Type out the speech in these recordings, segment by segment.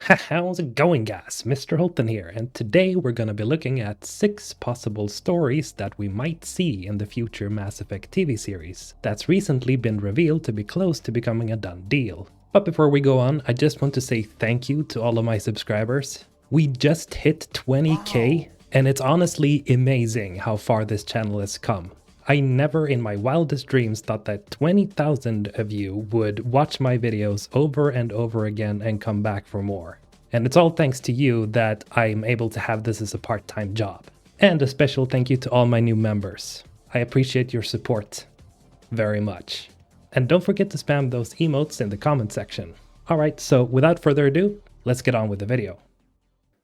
How's it going, guys? Mr. Holton here, and today we're gonna be looking at 6 possible stories that we might see in the future Mass Effect TV series that's recently been revealed to be close to becoming a done deal. But before we go on, I just want to say thank you to all of my subscribers. We just hit 20k, and it's honestly amazing how far this channel has come. I never in my wildest dreams thought that 20,000 of you would watch my videos over and over again and come back for more. And it's all thanks to you that I'm able to have this as a part-time job. And a special thank you to all my new members. I appreciate your support very much. And don't forget to spam those emotes in the comment section. Alright, so without further ado, let's get on with the video.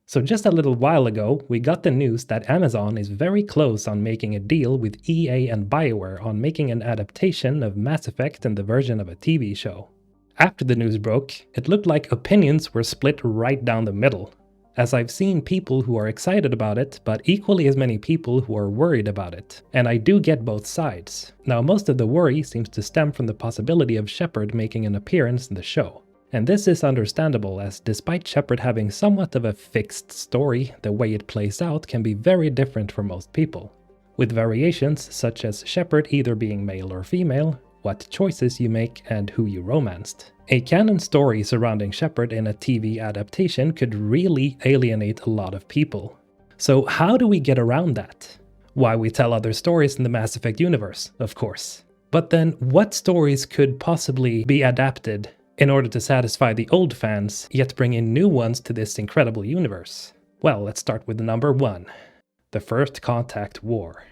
So just a little while ago, we got the news that Amazon is very close on making a deal with EA and BioWare on making an adaptation of Mass Effect in the version of a TV show. After the news broke, it looked like opinions were split right down the middle, as I've seen people who are excited about it, but equally as many people who are worried about it. And I do get both sides. Now, most of the worry seems to stem from the possibility of Shepard making an appearance in the show. And this is understandable, as despite Shepard having somewhat of a fixed story, the way it plays out can be very different for most people, with variations such as Shepard either being male or female, what choices you make, and who you romanced. A canon story surrounding Shepard in a TV adaptation could really alienate a lot of people. So how do we get around that? Why, we tell other stories in the Mass Effect universe, of course. But then what stories could possibly be adapted in order to satisfy the old fans, yet bring in new ones to this incredible universe? Well, let's start with number 1. The First Contact War.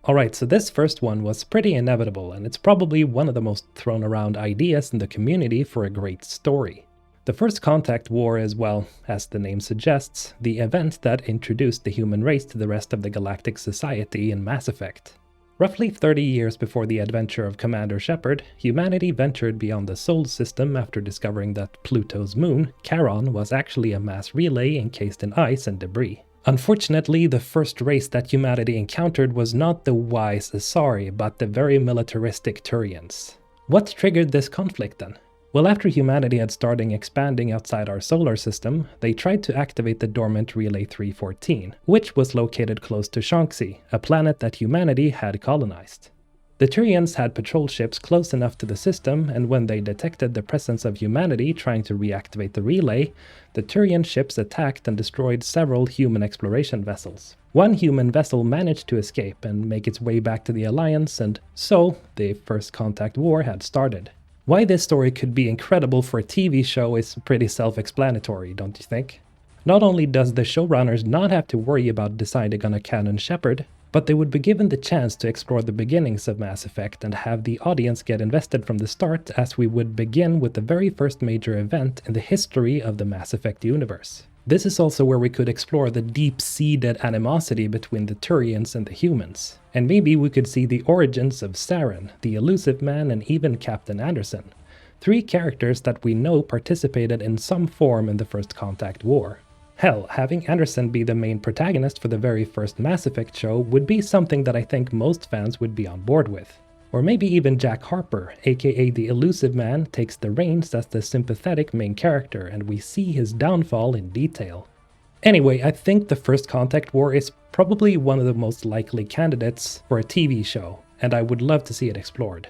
Alright, so this first one was pretty inevitable, and it's probably one of the most thrown around ideas in the community for a great story. The First Contact War is, well, as the name suggests, the event that introduced the human race to the rest of the galactic society in Mass Effect. Roughly 30 years before the adventure of Commander Shepard, humanity ventured beyond the Sol system after discovering that Pluto's moon, Charon, was actually a mass relay encased in ice and debris. Unfortunately, the first race that humanity encountered was not the wise Asari, but the very militaristic Turians. What triggered this conflict then? Well, after humanity had started expanding outside our solar system, they tried to activate the dormant Relay 314, which was located close to Shanxi, a planet that humanity had colonized. The Turians had patrol ships close enough to the system, and when they detected the presence of humanity trying to reactivate the relay, the Turian ships attacked and destroyed several human exploration vessels. One human vessel managed to escape and make its way back to the Alliance, and so the First Contact War had started. Why this story could be incredible for a TV show is pretty self-explanatory, don't you think? Not only does the showrunners not have to worry about deciding on a canon Shepard, but they would be given the chance to explore the beginnings of Mass Effect and have the audience get invested from the start, as we would begin with the very first major event in the history of the Mass Effect universe. This is also where we could explore the deep-seated animosity between the Turians and the humans. And maybe we could see the origins of Saren, the Elusive Man, and even Captain Anderson. 3 characters that we know participated in some form in the First Contact War. Hell, having Anderson be the main protagonist for the very first Mass Effect show would be something that I think most fans would be on board with. Or maybe even Jack Harper, aka the Elusive Man, takes the reins as the sympathetic main character, and we see his downfall in detail. Anyway, I think the First Contact War is probably one of the most likely candidates for a TV show, and I would love to see it explored.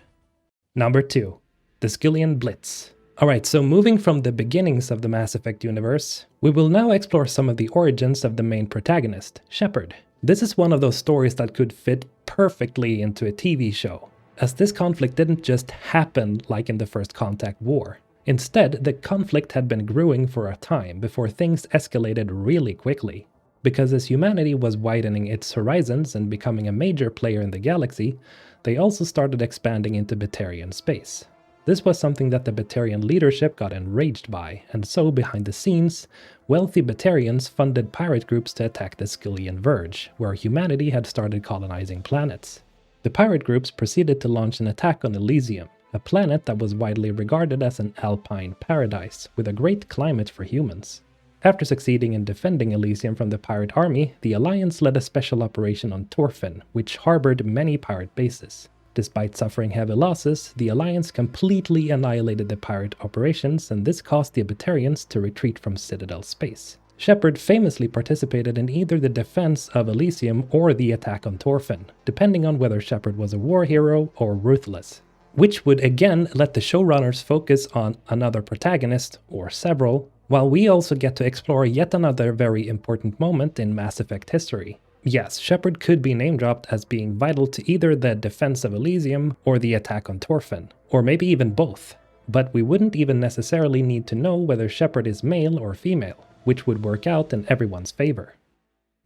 Number 2. The Skyllian Blitz. Alright, so moving from the beginnings of the Mass Effect universe, we will now explore some of the origins of the main protagonist, Shepard. This is one of those stories that could fit perfectly into a TV show, as this conflict didn't just happen like in the First Contact War. Instead, the conflict had been brewing for a time before things escalated really quickly. Because as humanity was widening its horizons and becoming a major player in the galaxy, they also started expanding into Batarian space. This was something that the Batarian leadership got enraged by, and so behind the scenes, wealthy Batarians funded pirate groups to attack the Skyllian Verge, where humanity had started colonizing planets. The pirate groups proceeded to launch an attack on Elysium, a planet that was widely regarded as an alpine paradise, with a great climate for humans. After succeeding in defending Elysium from the pirate army, the Alliance led a special operation on Torfin, which harbored many pirate bases. Despite suffering heavy losses, the Alliance completely annihilated the pirate operations, and this caused the Abatarians to retreat from Citadel space. Shepard famously participated in either the defense of Elysium or the attack on Thorfinn, depending on whether Shepard was a war hero or ruthless. Which would again let the showrunners focus on another protagonist, or several, while we also get to explore yet another very important moment in Mass Effect history. Yes, Shepard could be name-dropped as being vital to either the defense of Elysium or the attack on Thorfinn, or maybe even both. But we wouldn't even necessarily need to know whether Shepard is male or female, which would work out in everyone's favor.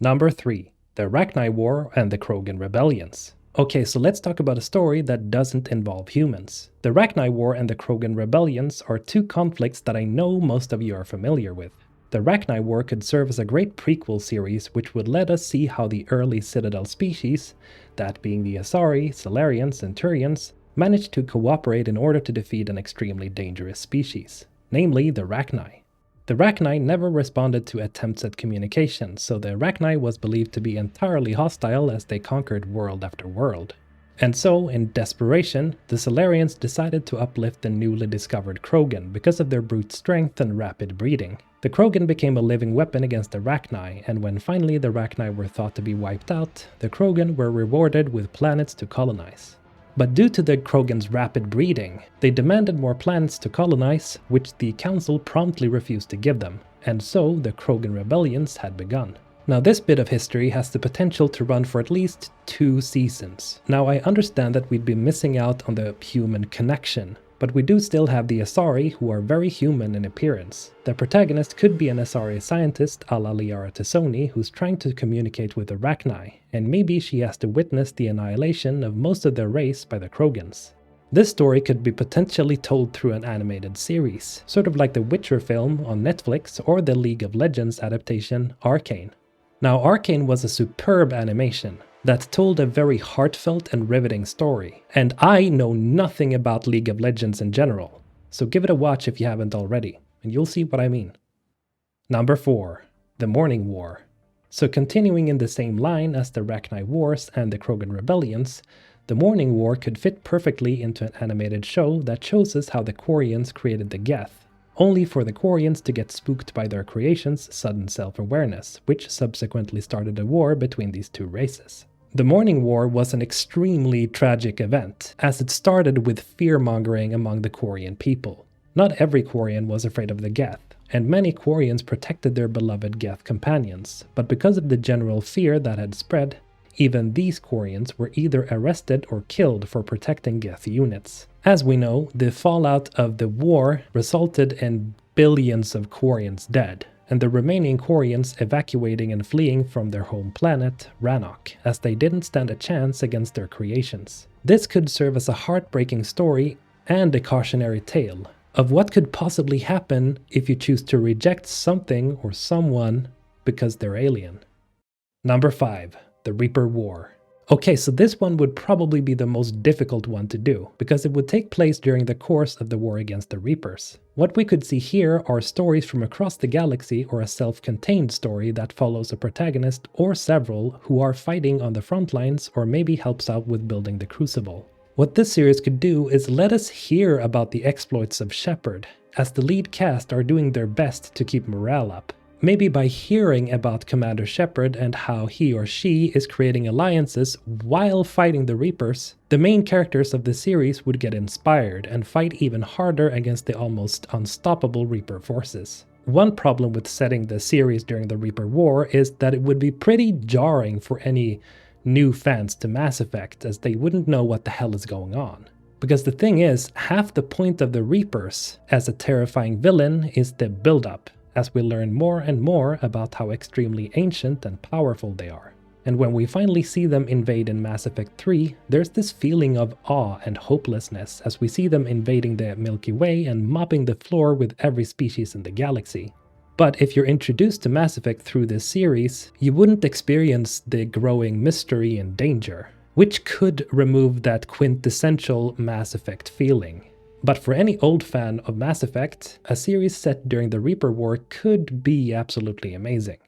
Number 3. The Rachni War and the Krogan Rebellions. Okay, so let's talk about a story that doesn't involve humans. The Rachni War and the Krogan Rebellions are two conflicts that I know most of you are familiar with. The Rachni War could serve as a great prequel series which would let us see how the early Citadel species, that being the Asari, Salarians, and Turians, managed to cooperate in order to defeat an extremely dangerous species, namely the Rachni. The Rachni never responded to attempts at communication, so the Rachni was believed to be entirely hostile as they conquered world after world. And so, in desperation, the Salarians decided to uplift the newly discovered Krogan because of their brute strength and rapid breeding. The Krogan became a living weapon against the Rachni, and when finally the Rachni were thought to be wiped out, the Krogan were rewarded with planets to colonize. But due to the Krogan's rapid breeding, they demanded more planets to colonize, which the Council promptly refused to give them, and so the Krogan rebellions had begun. Now this bit of history has the potential to run for at least 2 seasons. Now I understand that we'd be missing out on the human connection, but we do still have the Asari, who are very human in appearance. The protagonist could be an Asari scientist a la Liara T'Soni who's trying to communicate with the Rachni, and maybe she has to witness the annihilation of most of their race by the Krogans. This story could be potentially told through an animated series, sort of like the Witcher film on Netflix or the League of Legends adaptation Arcane. Now Arcane was a superb animation that told a very heartfelt and riveting story, and I know nothing about League of Legends in general, so give it a watch if you haven't already, and you'll see what I mean. Number 4. The Morning War. So continuing in the same line as the Rachni Wars and the Krogan Rebellions, the Morning War could fit perfectly into an animated show that shows us how the Quarians created the Geth, only for the Quarians to get spooked by their creation's sudden self-awareness, which subsequently started a war between these two races. The Morning War was an extremely tragic event, as it started with fear-mongering among the Quarian people. Not every Quarian was afraid of the Geth, and many Quarians protected their beloved Geth companions, but because of the general fear that had spread, even these Quarians were either arrested or killed for protecting Geth units. As we know, the fallout of the war resulted in billions of Quarians dead, and the remaining Quarians evacuating and fleeing from their home planet, Rannoch, as they didn't stand a chance against their creations. This could serve as a heartbreaking story and a cautionary tale of what could possibly happen if you choose to reject something or someone because they're alien. Number 5. The Reaper War. Okay, so this one would probably be the most difficult one to do, because it would take place during the course of the war against the Reapers. What we could see here are stories from across the galaxy or a self-contained story that follows a protagonist or several who are fighting on the front lines or maybe helps out with building the Crucible. What this series could do is let us hear about the exploits of Shepard, as the lead cast are doing their best to keep morale up. Maybe by hearing about Commander Shepard and how he or she is creating alliances while fighting the Reapers, the main characters of the series would get inspired and fight even harder against the almost unstoppable Reaper forces. One problem with setting the series during the Reaper War is that it would be pretty jarring for any new fans to Mass Effect, as they wouldn't know what the hell is going on. Because the thing is, half the point of the Reapers as a terrifying villain is the build-up, as we learn more and more about how extremely ancient and powerful they are. And when we finally see them invade in Mass Effect 3, there's this feeling of awe and hopelessness as we see them invading the Milky Way and mopping the floor with every species in the galaxy. But if you're introduced to Mass Effect through this series, you wouldn't experience the growing mystery and danger, which could remove that quintessential Mass Effect feeling. But for any old fan of Mass Effect, a series set during the Reaper War could be absolutely amazing.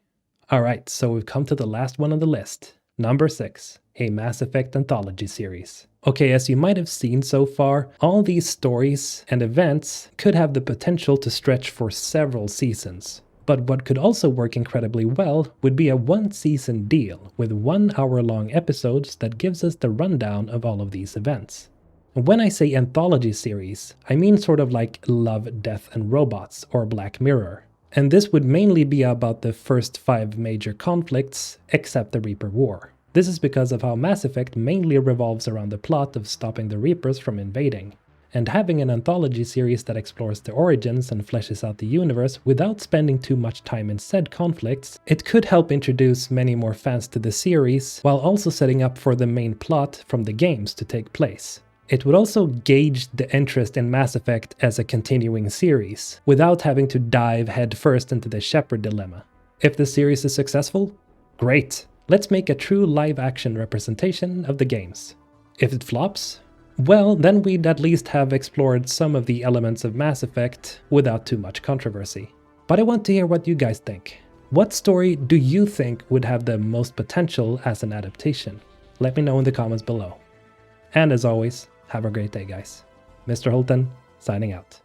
Alright, so we've come to the last one on the list. Number 6. A Mass Effect anthology series. Okay, as you might have seen so far, all these stories and events could have the potential to stretch for several seasons. But what could also work incredibly well would be a one-season deal with 1 hour-long episodes that gives us the rundown of all of these events. When I say anthology series, I mean sort of like Love, Death and Robots or Black Mirror. And this would mainly be about the first 5 major conflicts, except the Reaper War. This is because of how Mass Effect mainly revolves around the plot of stopping the Reapers from invading. And having an anthology series that explores the origins and fleshes out the universe without spending too much time in said conflicts, it could help introduce many more fans to the series, while also setting up for the main plot from the games to take place. It would also gauge the interest in Mass Effect as a continuing series, without having to dive headfirst into the Shepard dilemma. If the series is successful, great! Let's make a true live-action representation of the games. If it flops, well, then we'd at least have explored some of the elements of Mass Effect without too much controversy. But I want to hear what you guys think. What story do you think would have the most potential as an adaptation? Let me know in the comments below. And as always, have a great day, guys. Mr. Holton, signing out.